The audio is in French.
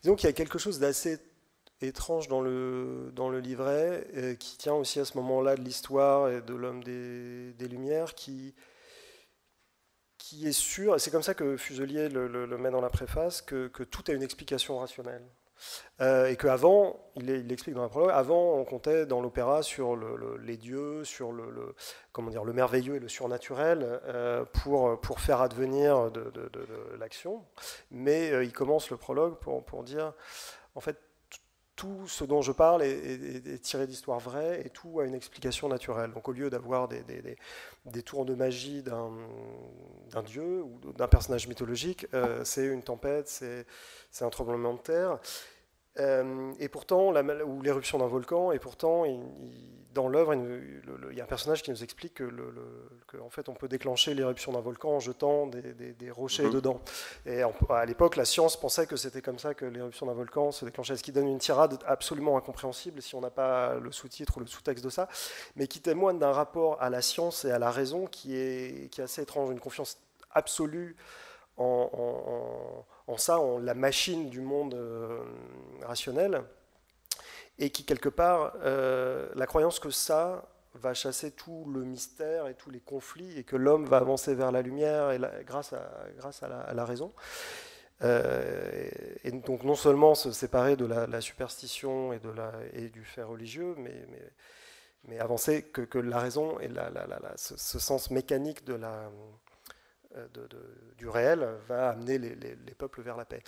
Disons qu'il y a quelque chose d'assez étrange dans le livret, qui tient aussi à ce moment-là de l'histoire et de l'homme des Lumières, qui est sûr, et c'est comme ça que Fuselier le met dans la préface, que tout a une explication rationnelle. Et qu'avant, il l'explique dans la prologue, avant on comptait dans l'opéra sur les dieux, sur comment dire, le merveilleux et le surnaturel, pour faire advenir de l'action. Mais il commence le prologue pour dire, en fait, tout ce dont je parle est tiré d'histoires vraies et tout a une explication naturelle. Donc au lieu d'avoir des tours de magie d'un dieu ou d'un personnage mythologique, c'est une tempête, c'est un tremblement de terre. Et pourtant, ou l'éruption d'un volcan, et pourtant, dans l'œuvre, il y a un personnage qui nous explique en fait, on peut déclencher l'éruption d'un volcan en jetant des rochers Mhm. dedans. Et à l'époque, la science pensait que c'était comme ça que l'éruption d'un volcan se déclenchait, ce qui donne une tirade absolument incompréhensible si on n'a pas le sous-titre ou le sous-texte de ça, mais qui témoigne d'un rapport à la science et à la raison qui est assez étrange, une confiance absolue en ça, en la machine du monde rationnel, et qui, quelque part, la croyance que ça va chasser tout le mystère et tous les conflits, et que l'homme va avancer vers la lumière grâce à la raison. Et donc non seulement se séparer de la superstition et du fait religieux, mais avancer que la raison et ce sens mécanique du réel va amener les peuples vers la paix.